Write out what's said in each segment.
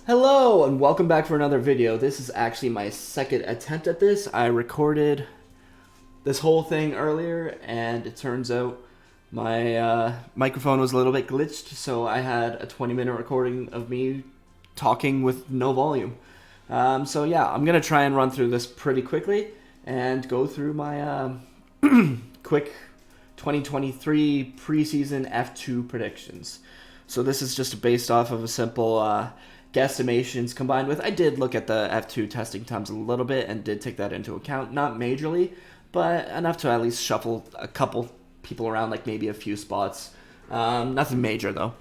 Hello and welcome back for another video. This is actually my second attempt at this. I recorded this whole thing earlier and it turns out my microphone was a little bit glitched, so I had a 20-minute recording of me talking with no volume. So yeah, I'm going to try and run through this pretty quickly and go through my quick 2023 preseason F2 predictions. So this is just based off of a simple guesstimations combined with, I did look at the F2 testing times a little bit and did take that into account. Not majorly, but enough to at least shuffle a couple people around, like maybe a few spots. Nothing major though.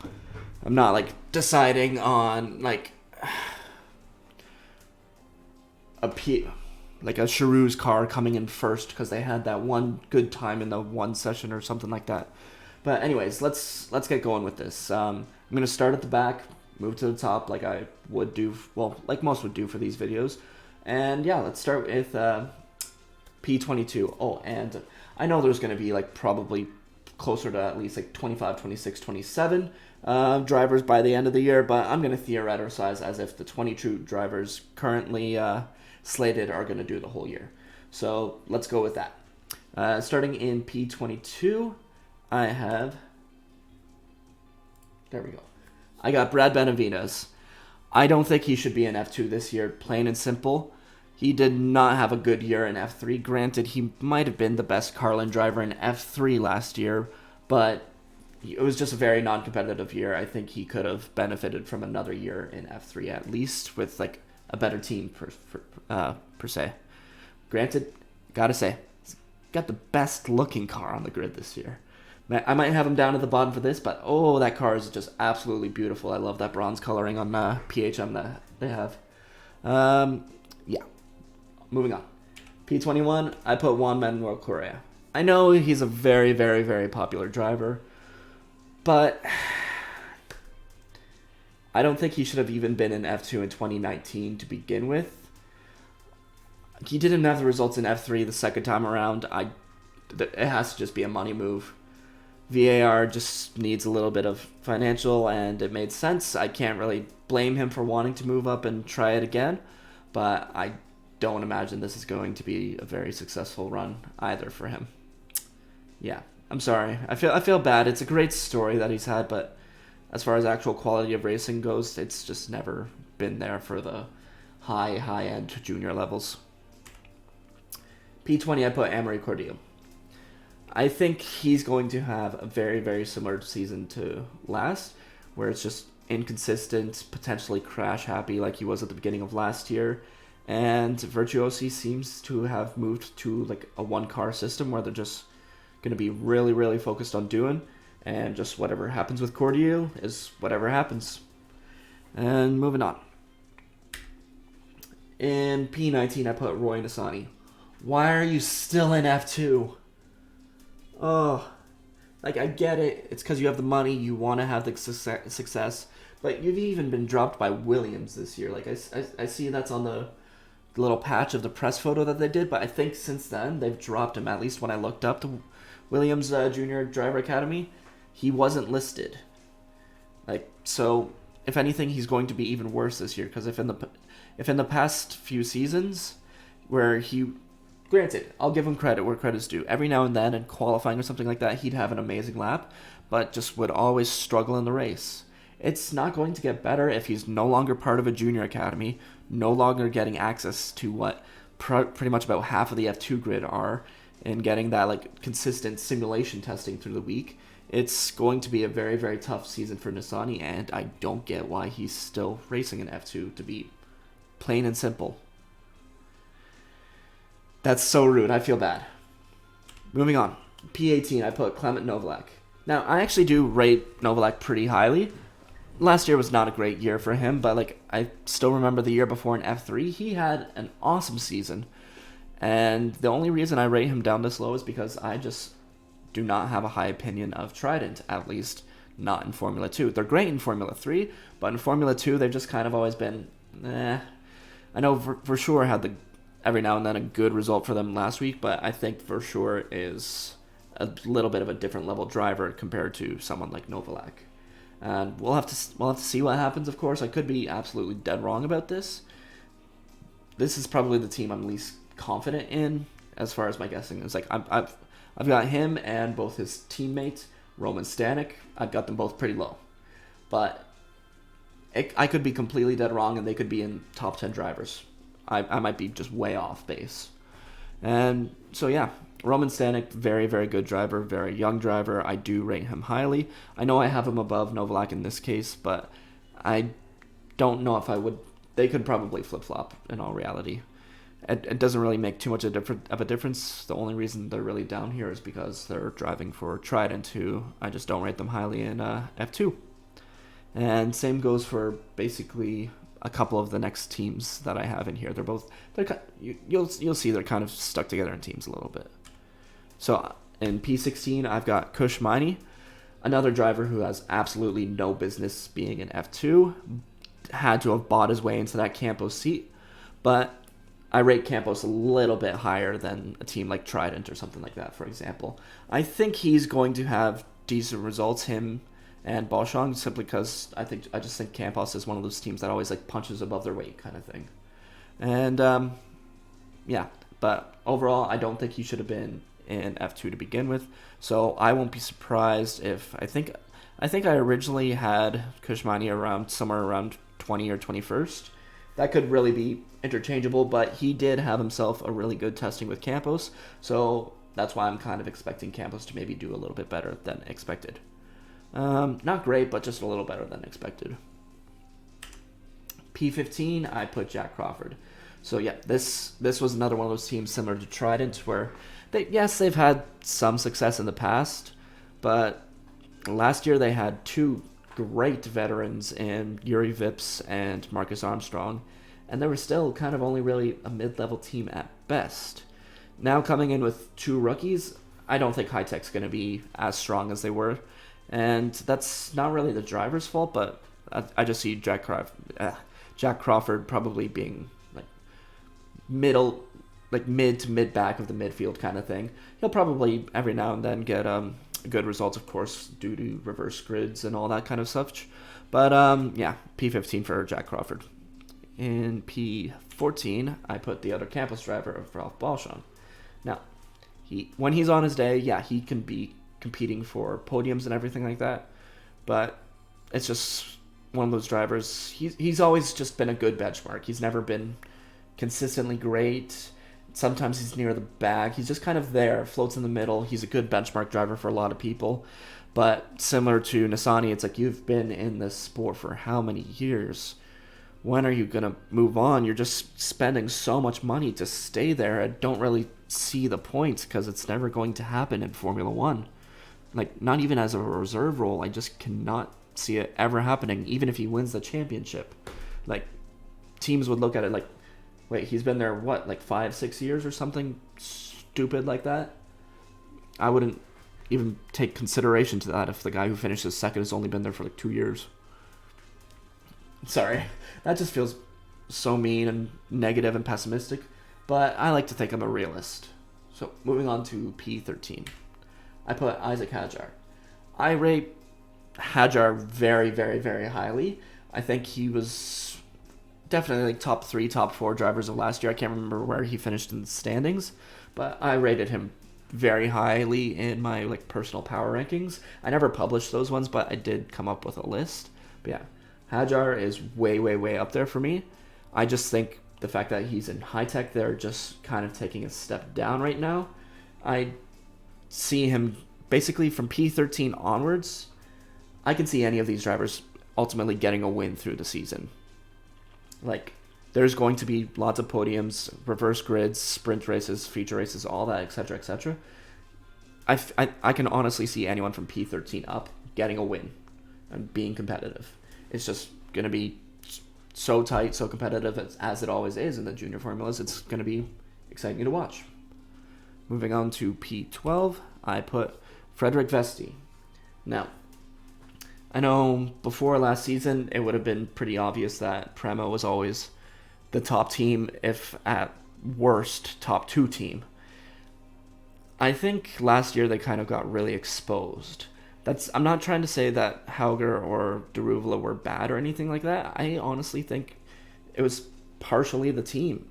I'm not like deciding on like a Charoux's car coming in first because they had that one good time in the one session or something like that. But anyways, let's get going with this. I'm gonna start at the back, move to the top like I would do, well, like most would do for these videos. And yeah, let's start with P22. Oh, and I know there's going to be like probably closer to at least like 25, 26, 27 drivers by the end of the year, but I'm going to theorize as if the 22 drivers currently slated are going to do the whole year. So let's go with that. Starting in P22, I have... There we go. I got Brad Benavinas. I don't think he should be in F2 this year, plain and simple. He did not have a good year in F3. Granted, he might have been the best Carlin driver in F3 last year, but it was just a very non-competitive year. I think he could have benefited from another year in F3 at least, with like a better team per se. Granted, gotta say, he's got the best looking car on the grid this year. I might have him down at the bottom for this, but oh, that car is just absolutely beautiful. I love that bronze coloring on PHM that they have. Yeah, moving on. P21, I put Juan Manuel Correa. I know he's a very, very, very popular driver, but I don't think he should have even been in F2 in 2019 to begin with. He didn't have the results in F3 the second time around. It has to just be a money move. VAR just needs a little bit of financial, and it made sense. I can't really blame him for wanting to move up and try it again, but I don't imagine this is going to be a very successful run either for him. Yeah, I'm sorry. I feel bad. It's a great story that he's had, but as far as actual quality of racing goes, it's just never been there for the high-end junior levels. P20, I put Emery Cordium. I think he's going to have a very, very similar season to last, where it's just inconsistent, potentially crash happy like he was at the beginning of last year. And Virtuosi seems to have moved to like a one-car system where they're just going to be really, really focused on doing, and just whatever happens with Cordial is whatever happens. And moving on. In P19, I put Roy and Asani. Why are you still in F2? Oh, like, I get it. It's because you have the money. You want to have the success. But you've even been dropped by Williams this year. Like, I see that's on the little patch of the press photo that they did. But I think since then, they've dropped him. At least when I looked up the Williams Junior Driver Academy, he wasn't listed. Like, so, if anything, he's going to be even worse this year. Because if in the past few seasons, where he... Granted, I'll give him credit where credit's due. Every now and then, in qualifying or something like that, he'd have an amazing lap, but just would always struggle in the race. It's not going to get better if he's no longer part of a junior academy, no longer getting access to what pretty much about half of the F2 grid are, and getting that like consistent simulation testing through the week. It's going to be a very, very tough season for Asani, and I don't get why he's still racing in F2, to be plain and simple. That's so rude. I feel bad. Moving on. P18, I put Clement Novalac. Now, I actually do rate Novalac pretty highly. Last year was not a great year for him, but like I still remember the year before in F3, he had an awesome season. And the only reason I rate him down this low is because I just do not have a high opinion of Trident, at least not in Formula 2. They're great in Formula 3, but in Formula 2, they've just kind of always been, I know Versure had every now and then a good result for them last week, but I think Versure is a little bit of a different level driver compared to someone like Novalac. And we'll have to see what happens. Of course, I could be absolutely dead wrong about this. This is probably the team I'm least confident in as far as my guessing. It's like I've got him and both his teammate Roman Stynek. I've got them both pretty low, but I could be completely dead wrong, and they could be in top 10 drivers. I might be just way off base. And so yeah, Roman Stynek, very, very good driver, very young driver. I do rate him highly. I know I have him above Novalac in this case, but I don't know if I would. They could probably flip-flop in all reality. It doesn't really make too much of a difference. The only reason they're really down here is because they're driving for Trident, who I just don't rate them highly in F2. And same goes for basically a couple of the next teams that I have in here. You'll see they're kind of stuck together in teams a little bit. So in P16, I've got Kush Singh, another driver who has absolutely no business being in F2. Had to have bought his way into that Campos seat, but I rate Campos a little bit higher than a team like Trident or something like that, for example. I think he's going to have decent results, him and Balshan, simply because I just think Campos is one of those teams that always like punches above their weight kind of thing. And yeah, but overall, I don't think he should have been in F2 to begin with. So I won't be surprised if I think I originally had Kush Singh somewhere around 20 or 21st. That could really be interchangeable, but he did have himself a really good testing with Campos, so that's why I'm kind of expecting Campos to maybe do a little bit better than expected. Not great, but just a little better than expected. P15, I put Jack Crawford. So yeah, this was another one of those teams similar to Trident, where they've had some success in the past, but last year they had two great veterans in Yuri Vips and Marcus Armstrong, and they were still kind of only really a mid-level team at best. Now coming in with two rookies, I don't think High Tech's going to be as strong as they were, and that's not really the driver's fault, but I just see Jack Crawford probably being like mid to mid back of the midfield kind of thing. He'll probably every now and then get good results, of course, due to reverse grids and all that kind of stuff. But yeah, P15 for Jack Crawford. In P14, I put the other campus driver, Ralph Balshan. Now, when he's on his day, yeah, he can be competing for podiums and everything like that. But it's just one of those drivers. He's always just been a good benchmark. He's never been consistently great. Sometimes he's near the back. He's just kind of there, floats in the middle. He's a good benchmark driver for a lot of people. But similar to Asani, it's like, you've been in this sport for how many years? When are you going to move on? You're just spending so much money to stay there. I don't really see the point, because it's never going to happen in Formula One. Like, not even as a reserve role. I just cannot see it ever happening, even if he wins the championship. Like, teams would look at it like, wait, he's been there, what, like 5-6 years or something stupid like that? I wouldn't even take consideration to that if the guy who finishes second has only been there for like 2 years. Sorry, that just feels so mean and negative and pessimistic, but I like to think I'm a realist. So, moving on to P13. I put Isaac Hajar. I rate Hajar very, very, very highly. I think he was definitely like top 3, top 4 drivers of last year. I can't remember where he finished in the standings, but I rated him very highly in my like personal power rankings. I never published those ones, but I did come up with a list. But yeah, Hajar is way, way, way up there for me. I just think the fact that he's in High Tech, they're just kind of taking a step down right now. I see him basically from P13 onwards. I can see any of these drivers ultimately getting a win through the season. Like, there's going to be lots of podiums, reverse grids, sprint races, feature races, all that, etc., etc. I can honestly see anyone from P13 up getting a win and being competitive. It's just going to be so tight, so competitive as it always is in the junior formulas. It's going to be exciting to watch. Moving on to P12, I put Frederick Veste. Now, I know before last season, it would have been pretty obvious that Prema was always the top team, if at worst, top 2 team. I think last year they kind of got really exposed. I'm not trying to say that Hauger or Derivola were bad or anything like that. I honestly think it was partially the team.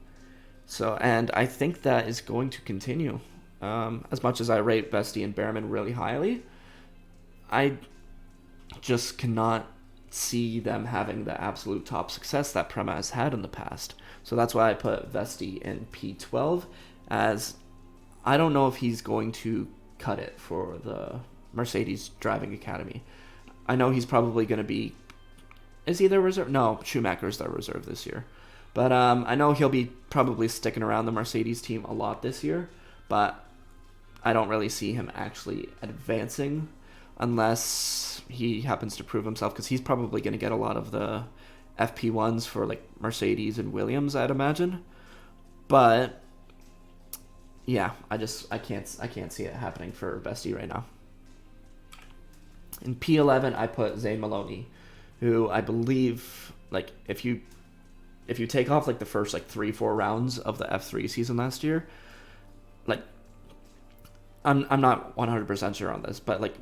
So, and I think that is going to continue. As much as I rate Veste and Behrman really highly, I just cannot see them having the absolute top success that Prema has had in the past. So that's why I put Veste in P12, as I don't know if he's going to cut it for the Mercedes Driving Academy. I know he's probably going to be... Is he their reserve? No, Schumacher's their reserve this year. But I know he'll be probably sticking around the Mercedes team a lot this year, but I don't really see him actually advancing unless he happens to prove himself, because he's probably going to get a lot of the FP1s for like Mercedes and Williams, I'd imagine. But yeah, I can't see it happening for Veste right now. In P11, I put Zay Maloney, who I believe, like, if you take off like the first like 3-4 rounds of the F3 season last year, like, I'm not 100% sure on this, but like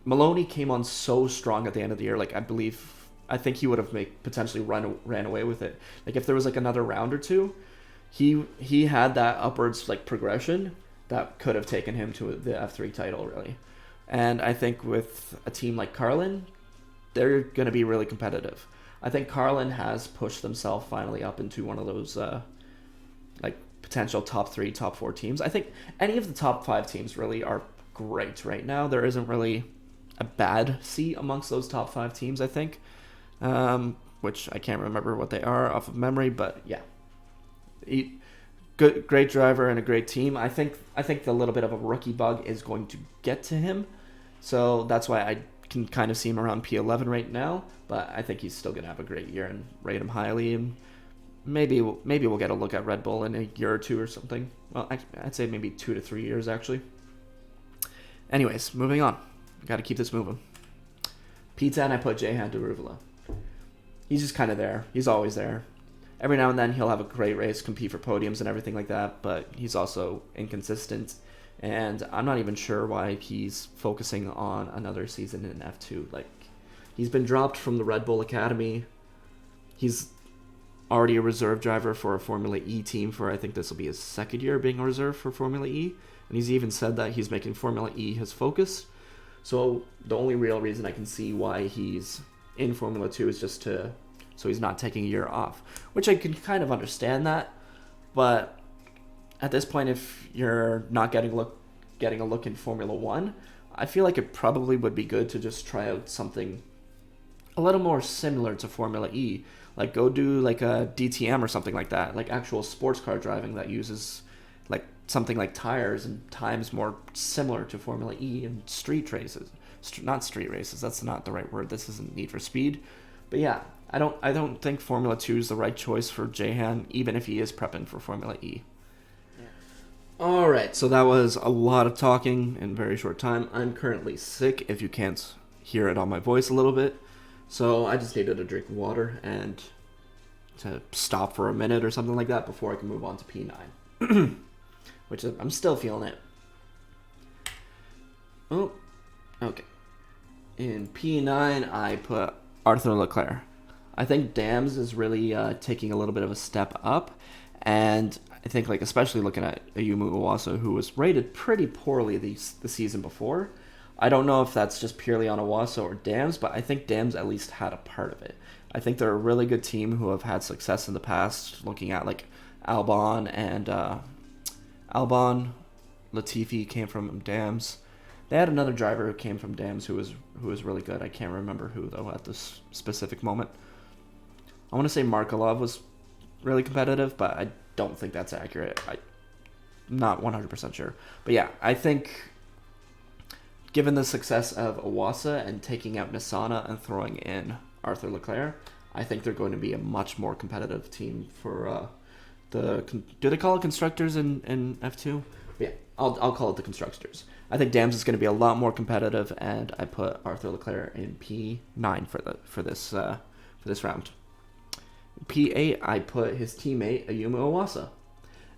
Maloney came on so strong at the end of the year. Like, I think he would have potentially ran away with it. Like, if there was like another round or two, he had that upwards like progression that could have taken him to the F3 title really. And I think with a team like Carlin, they're going to be really competitive. I think Carlin has pushed themselves finally up into one of those like potential top 3, top 4 teams. I think any of the top 5 teams really are great right now. There isn't really a bad seat amongst those top 5 teams, I think, which I can't remember what they are off of memory, but yeah, great driver and a great team. I think the little bit of a rookie bug is going to get to him, so that's why I can kind of see him around P11 right now, but I think he's still going to have a great year and rate him highly, and maybe we'll get a look at Red Bull in a year or two or something. Well, I'd say maybe 2 to 3 years, actually. Anyways, moving on. Got to keep this moving. P10, I put Jahan Derivola. He's just kind of there. He's always there. Every now and then he'll have a great race, compete for podiums and everything like that, but he's also inconsistent, and I'm not even sure why he's focusing on another season in F2. Like, he's been dropped from the Red Bull Academy. He's already a reserve driver for a Formula E team for, I think this will be his second year being a reserve for Formula E, and he's even said that he's making Formula E his focus. So the only real reason I can see why he's in Formula 2 is just so he's not taking a year off, which I can kind of understand that, but at this point, if you're not getting a look in Formula 1, I feel like it probably would be good to just try out something a little more similar to Formula E, like go do like a DTM or something like that, like actual sports car driving that uses like something like tires and times more similar to Formula E and street races. Not street races, that's not the right word. This isn't Need for Speed. But yeah, I don't think Formula 2 is the right choice for Jahan, even if he is prepping for Formula E. Yeah. Alright, so that was a lot of talking in a very short time. I'm currently sick, if you can't hear it on my voice a little bit. So I just needed a drink of water and to stop for a minute or something like that before I can move on to P9. Which I'm still feeling it. Oh, okay. In P9, I put Arthur Leclair. I think Dams is really taking a little bit of a step up, and I think, like, especially looking at Ayumu Owasso, who was rated pretty poorly the season before. I don't know if that's just purely on Owasso or Dams, but I think Dams at least had a part of it. I think they're a really good team who have had success in the past, looking at like Albon and Latifi came from Dams. They had another driver who came from Dams who was really good. I can't remember who though at this specific moment. I want to say Markelov was really competitive, but I don't think that's accurate. I'm not 100% sure. But yeah, I think given the success of Owasso and taking out Nisana and throwing in Arthur Leclair, I think they're going to be a much more competitive team for do they call it constructors in F2? Yeah, I'll call it the constructors. I think Dams is going to be a lot more competitive, and I put Arthur Leclair in P9 for this round. P8, I put his teammate Ayumu Owasso.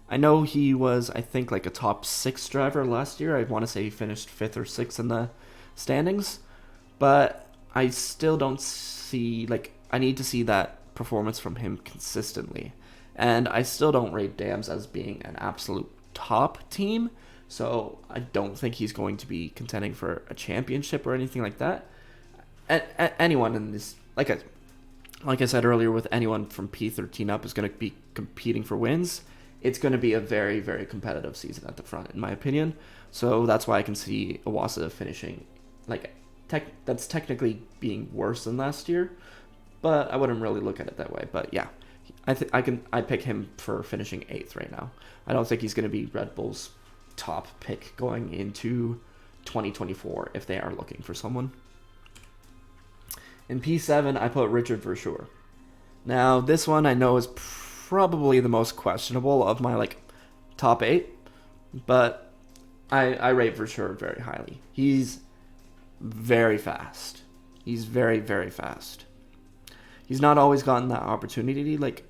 I know he was, I think, like a top 6 driver last year. I want to say he finished 5th or 6th in the standings. But I still don't see, like, I need to see that performance from him consistently. And I still don't rate Dams as being an absolute top team. So I don't think he's going to be contending for a championship or anything like that. Anyone in this, like I said earlier, with anyone from P13 up is going to be competing for wins. It's going to be a very, very competitive season at the front, in my opinion. So that's why I can see Owasso finishing, like, that's technically being worse than last year, but I wouldn't really look at it that way. But yeah, I pick him for finishing 8th right now. I don't think he's going to be Red Bull's top pick going into 2024 if they are looking for someone. In P7, I put Richard Verschoor. Now, this one I know is probably the most questionable of my, like, top 8, but I rate Verschoor very highly. He's very fast. He's very, very fast. He's not always gotten that opportunity. Like,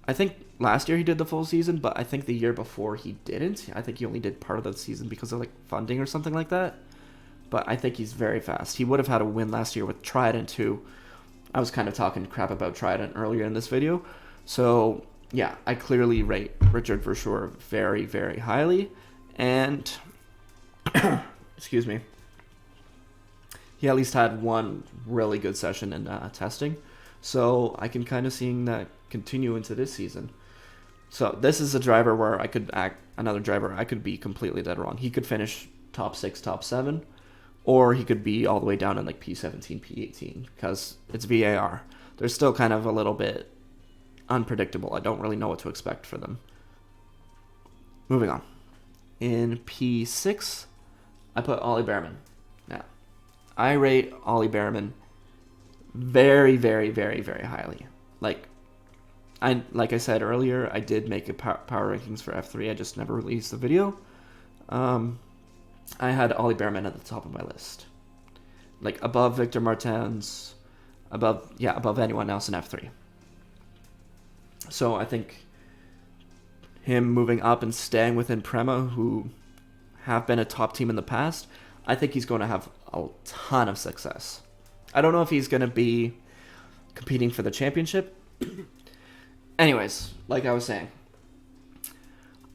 I think last year he did the full season, but I think the year before he didn't. I think he only did part of the season because of, like, funding or something like that. But I think he's very fast. He would have had a win last year with Trident too. I was kind of talking crap about Trident earlier in this video. So, yeah, I clearly rate Richard Verschoor very, very highly. And, excuse me, he at least had one really good session in testing. So I can kind of seeing that continue into this season. So this is a driver where another driver I could be completely dead wrong. He could finish top 6, top 7. Or he could be all the way down in like P17, P18, because it's VAR. They're still kind of a little bit unpredictable. I don't really know what to expect for them. Moving on. In P6, I put Ollie Bearman. Now, I rate Ollie Bearman very, very, very, very highly. Like I said earlier, I did make a power rankings for F3. I just never released the video. I had Ollie Bearman at the top of my list. Like, above Victor Martens, above anyone else in F3. So I think him moving up and staying within Prema, who have been a top team in the past, I think he's going to have a ton of success. I don't know if he's going to be competing for the championship. Anyways, like I was saying,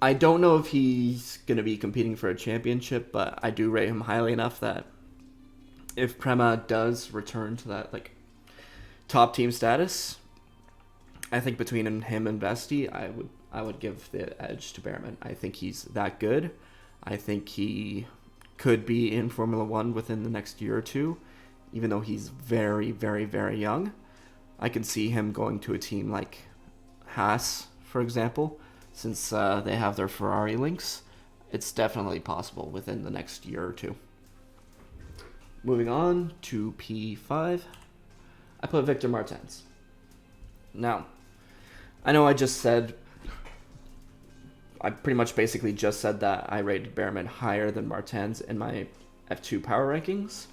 I don't know if he's going to be competing for a championship, but I do rate him highly enough that if Prema does return to that, like, top team status, I think between him and Veste, I would give the edge to Bearman. I think he's that good. I think he could be in Formula 1 within the next year or two, even though he's very, very, very young. I can see him going to a team like Haas, for example. Since they have their Ferrari links, it's definitely possible within the next year or two. Moving on to P5, I put Victor Martens. Now, I know I pretty much basically just said that I rated Bearman higher than Martens in my F2 power rankings,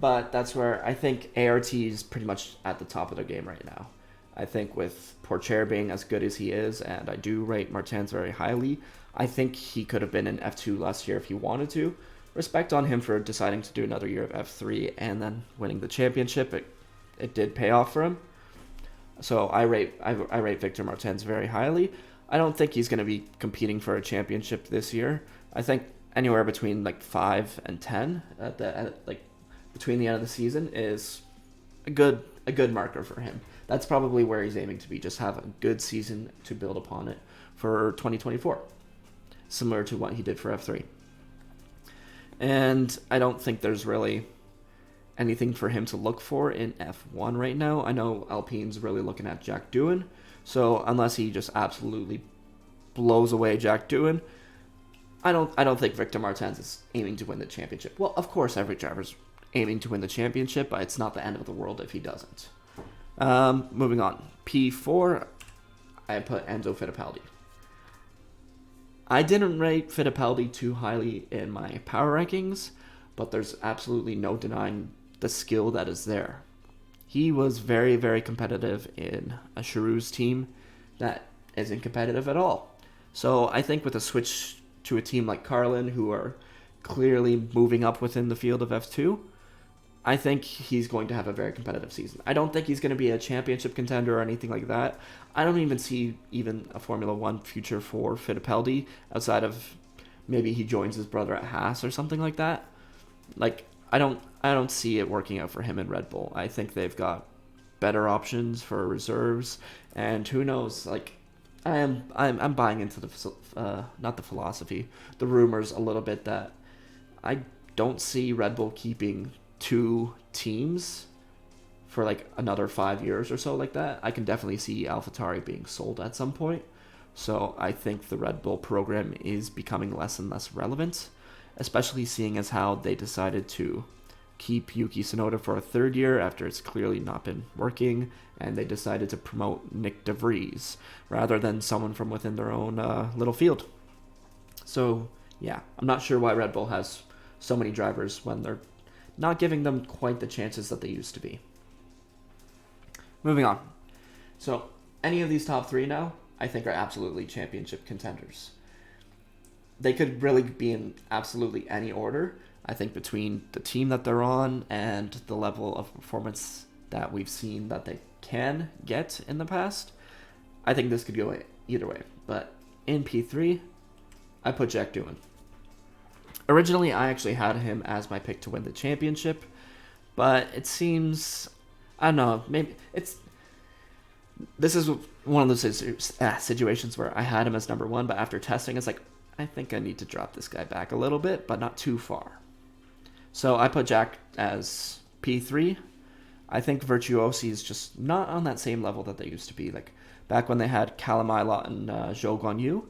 but that's where I think ART is pretty much at the top of their game right now. I think with Pourchaire being as good as he is, and I do rate Martens very highly, I think he could have been in F2 last year if he wanted to. Respect on him for deciding to do another year of F3 and then winning the championship. It did pay off for him. So I rate Victor Martens very highly. I don't think he's going to be competing for a championship this year. I think anywhere between like 5 and 10 between the end of the season is a good marker for him. That's probably where he's aiming to be, just have a good season to build upon it for 2024, similar to what he did for F3. And I don't think there's really anything for him to look for in F1 right now. I know Alpine's really looking at Jack Doohan, so unless he just absolutely blows away Jack Doohan, I don't think Victor Martens is aiming to win the championship. Well, of course, every driver's aiming to win the championship, but it's not the end of the world if he doesn't. Moving on. P4, I put Enzo Fittipaldi. I didn't rate Fittipaldi too highly in my power rankings, but there's absolutely no denying the skill that is there. He was very, very competitive in a Charouz team that isn't competitive at all. So I think with a switch to a team like Carlin, who are clearly moving up within the field of F2, I think he's going to have a very competitive season. I don't think he's going to be a championship contender or anything like that. I don't even see even a Formula One future for Fittipaldi outside of maybe he joins his brother at Haas or something like that. Like I don't see it working out for him in Red Bull. I think they've got better options for reserves, and who knows? Like I'm buying into the not the philosophy, the rumors a little bit that I don't see Red Bull keeping two teams for like another 5 years or so like that. I can definitely see AlphaTauri being sold at some point. So I think the Red Bull program is becoming less and less relevant, especially seeing as how they decided to keep Yuki Tsunoda for a third year after it's clearly not been working, and they decided to promote Nick DeVries rather than someone from within their own little field. So yeah, I'm not sure why Red Bull has so many drivers when they're not giving them quite the chances that they used to be. Moving on. So any of these top three now, I think are absolutely championship contenders. They could really be in absolutely any order. I think between the team that they're on and the level of performance that we've seen that they can get in the past, I think this could go either way. But in P3, I put Jack Doohan. Originally, I actually had him as my pick to win the championship, but it seems, I don't know, maybe this is one of those situations where I had him as number one, but after testing, it's like, I think I need to drop this guy back a little bit, but not too far. So I put Jack as P3. I think Virtuosi is just not on that same level that they used to be. Like back when they had Callum Ilott and Zhou Guanyu,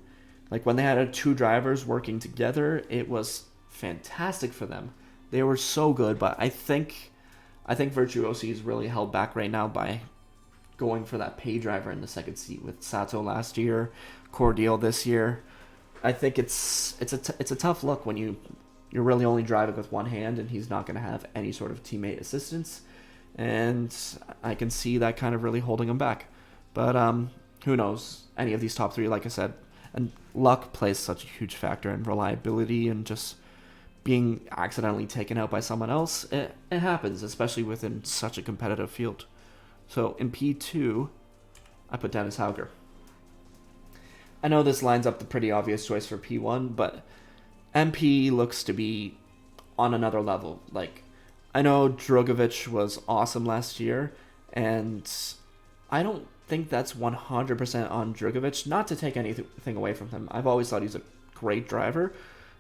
like when they had two drivers working together, it was fantastic for them. They were so good, but I think Virtuosi is really held back right now by going for that pay driver in the second seat with Sato last year, Cordial this year. I think it's a tough look when you're really only driving with one hand and he's not going to have any sort of teammate assistance, and I can see that kind of really holding him back. But who knows? Any of these top three, like I said, and luck plays such a huge factor in reliability and just being accidentally taken out by someone else. It happens, especially within such a competitive field. So in P2, I put Dennis Hauger. I know this lines up the pretty obvious choice for P1, but MP looks to be on another level. Like, I know Drogovic was awesome last year, and I don't think that's 100% on Drogovic. Not to take anything away from him. I've always thought he's a great driver,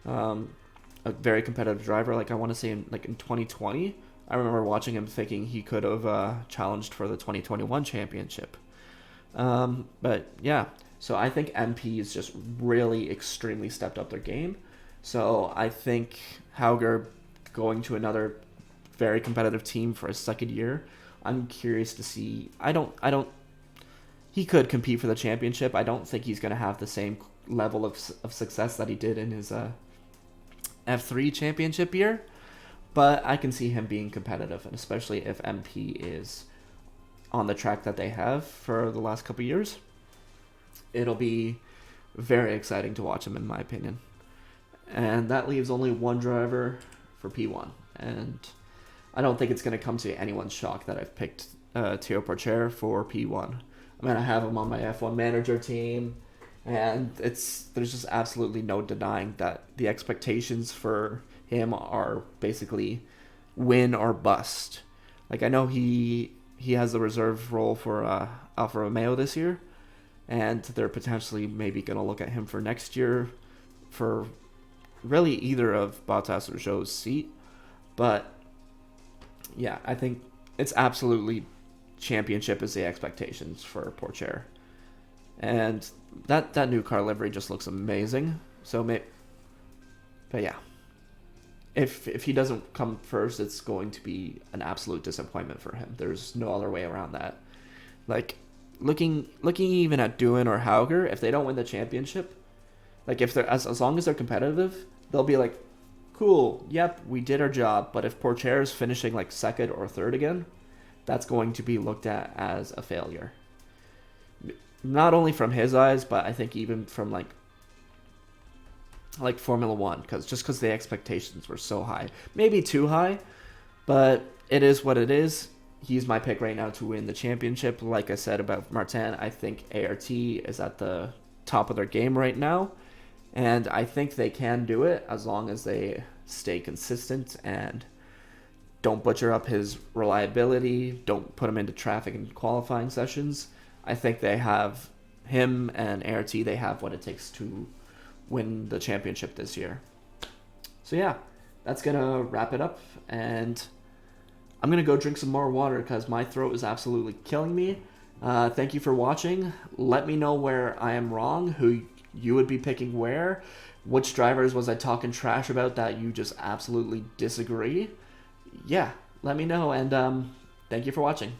a very competitive driver. Like, I want to say in 2020, I remember watching him thinking he could have challenged for the 2021 championship. But yeah, so I think MP has just really extremely stepped up their game. So I think Hauger going to another very competitive team for his second year, I'm curious to see. He could compete for the championship. I don't think he's going to have the same level of success that he did in his F3 championship year, but I can see him being competitive, and especially if MP is on the track that they have for the last couple of years, it'll be very exciting to watch him, in my opinion. And that leaves only one driver for P1, and I don't think it's going to come to anyone's shock that I've picked Teo Porcher for P1. I mean, I have him on my F1 manager team, and there's just absolutely no denying that the expectations for him are basically win or bust. Like, I know he has the reserve role for Alfa Romeo this year, and they're potentially maybe going to look at him for next year for really either of Bottas or Zhou's seat. But yeah, I think it's absolutely championship is the expectations for Porcher. And that new car livery just looks amazing. But yeah, if he doesn't come first, it's going to be an absolute disappointment for him. There's no other way around that. Like, looking even at Doohan or Hauger, if they don't win the championship, like, if they're as long as they're competitive, they'll be like, cool, yep, we did our job. But if Porcher is finishing like second or third again, that's going to be looked at as a failure. Not only from his eyes, but I think even from like Formula One, because the expectations were so high, maybe too high. But it is what it is. He's my pick right now to win the championship. Like I said about Martin, I think ART is at the top of their game right now. And I think they can do it as long as they stay consistent and don't butcher up his reliability, don't put him into traffic in qualifying sessions. I think they have him and ART, they have what it takes to win the championship this year. So yeah, that's going to wrap it up. And I'm going to go drink some more water because my throat is absolutely killing me. Thank you for watching. Let me know where I am wrong, who you would be picking where, which drivers was I talking trash about that you just absolutely disagree. Yeah, let me know, and thank you for watching.